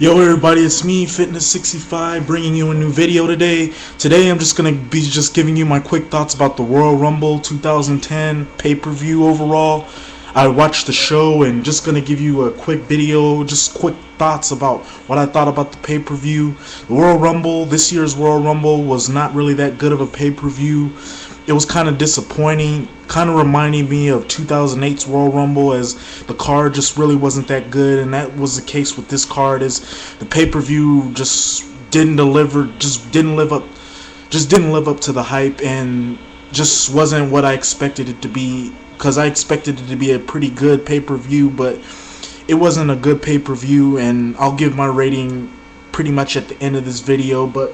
Yo everybody, it's me, Fitness65, bringing you a new video today. Today I'm just going to be giving you my quick thoughts about the Royal Rumble 2010 pay-per-view overall. I watched the show and just going to give you a quick video, just quick thoughts about what I thought about the pay-per-view. The Royal Rumble, this year's Royal Rumble was not really that good of a pay-per-view. It was kind of disappointing, kind of reminding me of 2008's Royal Rumble, as the card just really wasn't that good, and that was the case with this card. As the pay-per-view just didn't deliver, just didn't live up to the hype, and just wasn't what I expected it to be, because I expected it to be a pretty good pay-per-view, but it wasn't a good pay-per-view, and I'll give my rating pretty much at the end of this video. But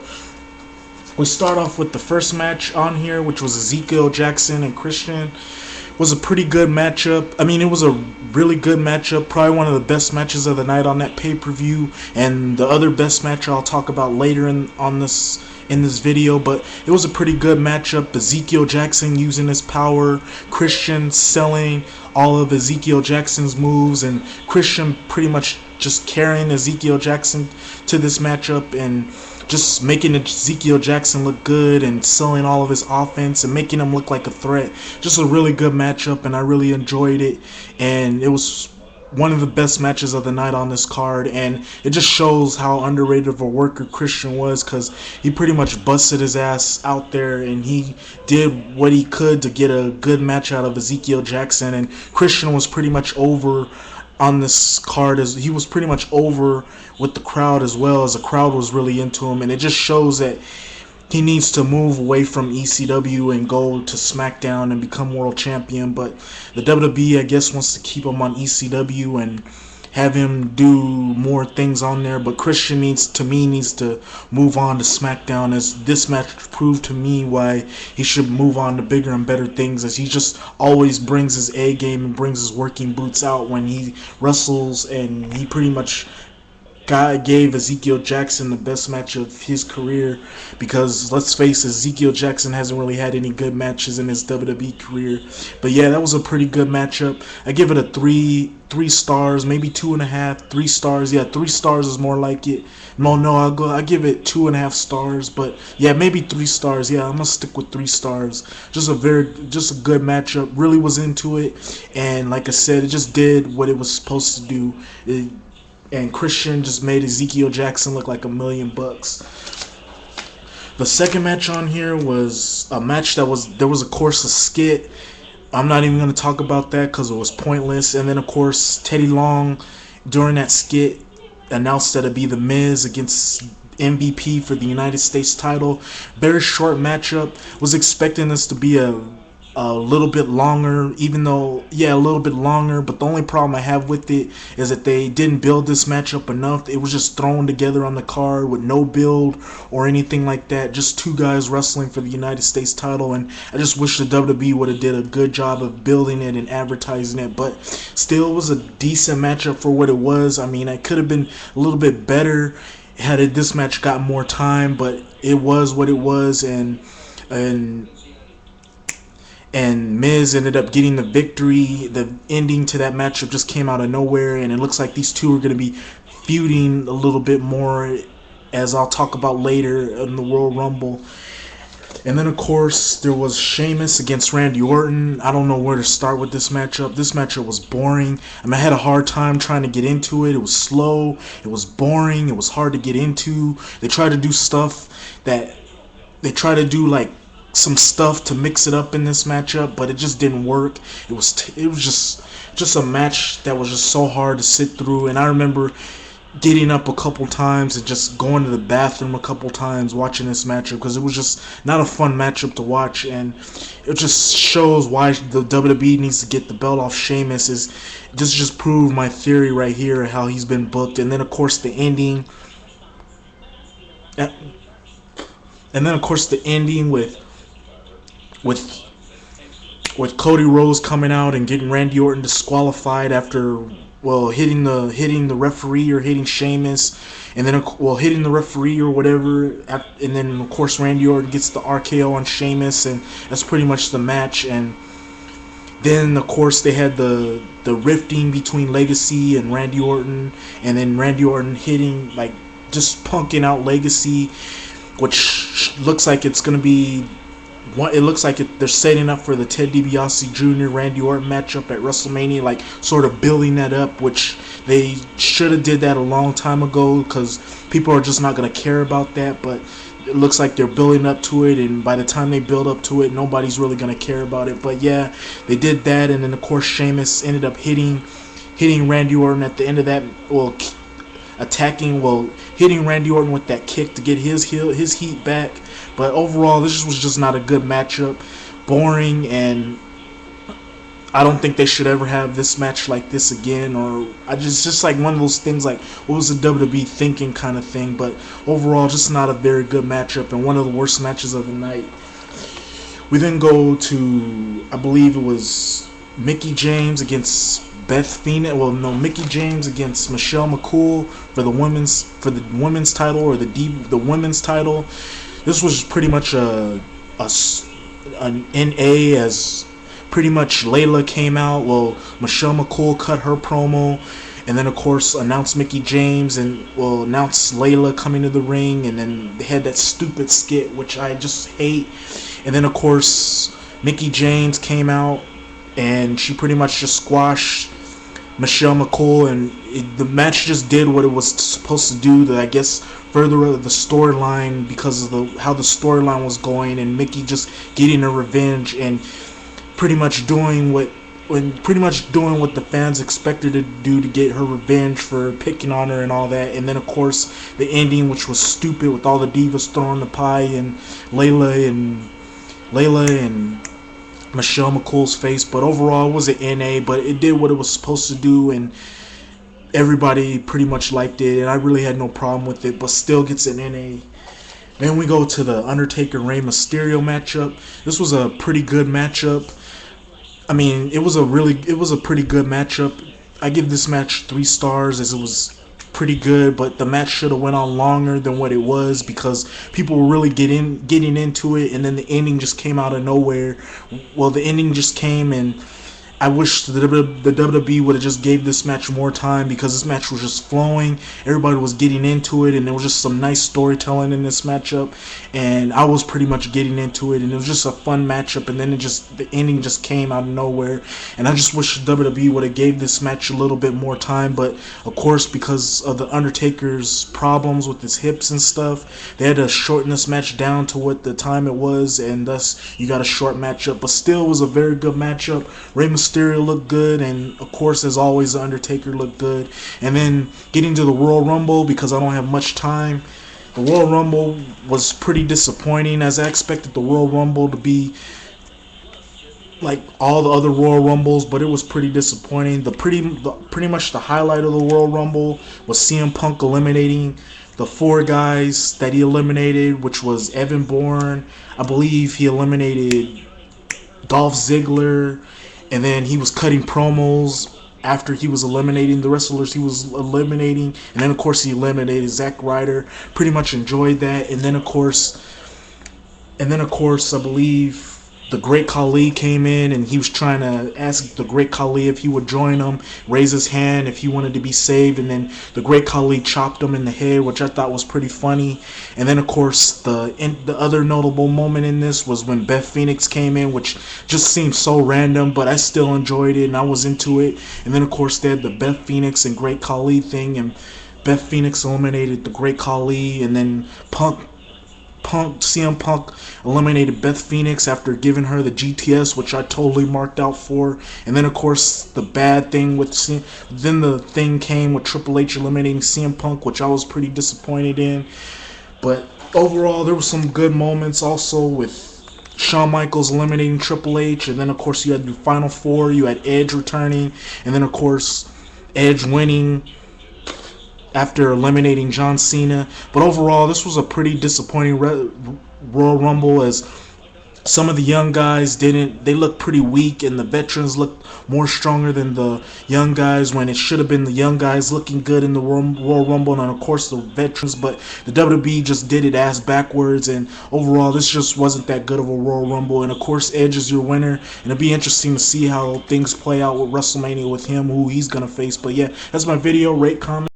we start off with the first match on here, which was Ezekiel Jackson and Christian. It was a pretty good matchup. I mean, it was a really good matchup. Probably one of the best matches of the night on that pay-per-view. And the other best match I'll talk about later in this video. But it was a pretty good matchup. Ezekiel Jackson using his power, Christian selling all of Ezekiel Jackson's moves, and Christian pretty much just carrying Ezekiel Jackson to this matchup and just making Ezekiel Jackson look good and selling all of his offense and making him look like a threat. Just a really good matchup, and I really enjoyed it. And it was one of the best matches of the night on this card, and it just shows how underrated of a worker Christian was, because he pretty much busted his ass out there and he did what he could to get a good match out of Ezekiel Jackson. And Christian was pretty much over on this card, as he was pretty much over with the crowd, as well as the crowd was really into him. And it just shows that he needs to move away from ECW and go to SmackDown and become world champion. But the WWE, I guess, wants to keep him on ECW and have him do more things on there. But Christian needs to move on to SmackDown, as this match proved to me why he should move on to bigger and better things, as he just always brings his A game and brings his working boots out when he wrestles. And he pretty much gave Ezekiel Jackson the best match of his career, because let's face it, Ezekiel Jackson hasn't really had any good matches in his WWE career. But yeah, that was a pretty good matchup. I give it a three stars, maybe 2.5, 3 stars. Yeah, 3 stars is more like it. No, I give it 2.5 stars, but yeah, maybe 3 stars. Yeah, I'm gonna stick with 3 stars. Just a good matchup. Really was into it, and like I said, it just did what it was supposed to do. And Christian just made Ezekiel Jackson look like $1,000,000. The second match on here was a match there was of course a skit. I'm not even going to talk about that because it was pointless. And then of course Teddy Long during that skit announced that it'd be The Miz against MVP for the United States title. Very short matchup. Was expecting this to be a little bit longer, even though, yeah, a little bit longer, but the only problem I have with it is that they didn't build this matchup enough. It was just thrown together on the card with no build or anything like that, just 2 guys wrestling for the United States title. And I just wish the WWE would have did a good job of building it and advertising it. But still, it was a decent matchup for what it was. I mean, it could have been a little bit better had this match got more time, but it was what it was. And Miz ended up getting the victory. The ending to that matchup just came out of nowhere, and it looks like these two are going to be feuding a little bit more, as I'll talk about later in the Royal Rumble. And then, of course, there was Sheamus against Randy Orton. I don't know where to start with this matchup. This matchup was boring. I mean, I had a hard time trying to get into it. It was slow. It was boring. It was hard to get into. They tried to do like some stuff to mix it up in this matchup, but it just didn't work. It was just a match that was just so hard to sit through. And I remember getting up a couple times and just going to the bathroom a couple times watching this matchup, because it was just not a fun matchup to watch. And it just shows why the WWE needs to get the belt off Sheamus. Is this just proved my theory right here, how he's been booked. And then of course the ending with Cody Rhodes coming out and getting Randy Orton disqualified after, well, hitting the referee, or hitting Sheamus, and then, well, hitting the referee or whatever, and then of course Randy Orton gets the RKO on Sheamus, and that's pretty much the match. And Then of course they had the rifting between Legacy and Randy Orton, and then Randy Orton hitting, like, just punking out Legacy, which looks like it's gonna be it looks like they're setting up for the Ted DiBiase Jr. Randy Orton matchup at WrestleMania, like sort of building that up, which they should have did that a long time ago, because people are just not going to care about that. But it looks like they're building up to it, and by the time they build up to it, nobody's really going to care about it. But yeah, they did that, and then of course Sheamus ended up hitting Randy Orton at the end of that, hitting Randy Orton with that kick to get his heat back. But overall, this was just not a good matchup. Boring, and I don't think they should ever have this match like this again. Or just like one of those things, like, what was the WWE thinking kind of thing. But overall, just not a very good matchup, and one of the worst matches of the night. We then go to, I believe it was Mickie James against Beth Phoenix. Well, no, Mickie James against Michelle McCool for the women's title, or the women's title. This was pretty much an NA, as pretty much Layla came out. Well, Michelle McCool cut her promo, and then of course announced Mickie James, and announced Layla coming to the ring, and then they had that stupid skit, which I just hate. And then of course Mickie James came out, and she pretty much just squashed Michelle McCool, and the match just did what it was supposed to do, to, I guess, further the storyline, because of how the storyline was going, and Mickie just getting her revenge, and pretty much doing what the fans expected her to do, to get her revenge for picking on her and all that. And then of course the ending, which was stupid, with all the divas throwing the pie in Layla and Michelle McCool's face. But overall, it was an NA, but it did what it was supposed to do, and everybody pretty much liked it, and I really had no problem with it, but still gets an NA. Then we go to the Undertaker Rey Mysterio matchup. This was a pretty good matchup. I mean, it was a pretty good matchup. I give this match 3 stars, as it was pretty good, but the match should have went on longer than what it was, because people were really getting into it, and then the ending just came out of nowhere. Well, the ending just came, and I wish the WWE would have just gave this match more time, because this match was just flowing. Everybody was getting into it, and there was just some nice storytelling in this matchup, and I was pretty much getting into it, and it was just a fun matchup. And then the ending just came out of nowhere, and I just wish the WWE would have gave this match a little bit more time. But of course, because of the Undertaker's problems with his hips and stuff, they had to shorten this match down to what the time it was, and thus you got a short matchup. But still, it was a very good matchup. Rey Mysterio looked good, and of course, as always, the Undertaker looked good. And then getting to the Royal Rumble, because I don't have much time, the Royal Rumble was pretty disappointing, as I expected the Royal Rumble to be like all the other Royal Rumbles, but it was pretty disappointing. Pretty much the highlight of the Royal Rumble was CM Punk eliminating the 4 guys that he eliminated, which was Evan Bourne. I believe he eliminated Dolph Ziggler, and then he was cutting promos after he was eliminating the wrestlers he was eliminating, and then of course he eliminated Zack Ryder. Pretty much enjoyed that. And then of course I believe the Great Khali came in, and he was trying to ask the Great Khali if he would join him, raise his hand if he wanted to be saved, and then the Great Khali chopped him in the head, which I thought was pretty funny. And then of course the other notable moment in this was when Beth Phoenix came in, which just seemed so random, but I still enjoyed it and I was into it. And then of course they had the Beth Phoenix and Great Khali thing, and Beth Phoenix eliminated the Great Khali, and then CM Punk eliminated Beth Phoenix after giving her the GTS, which I totally marked out for. And then of course the bad thing then the thing came with Triple H eliminating CM Punk, which I was pretty disappointed in. But overall, there were some good moments also with Shawn Michaels eliminating Triple H, and then of course you had the Final 4, you had Edge returning, and then of course Edge winning after eliminating John Cena. But overall, this was a pretty disappointing Royal Rumble, as Some of the young guys didn't. They looked pretty weak, and the veterans looked more stronger than the young guys, when it should have been the young guys looking good in the Royal Rumble, and of course the veterans. But the WWE just did it ass backwards, and overall this just wasn't that good of a Royal Rumble. And of course Edge is your winner, and it'll be interesting to see how things play out with WrestleMania with him, who he's gonna face. But yeah, that's my video. Rate, comment.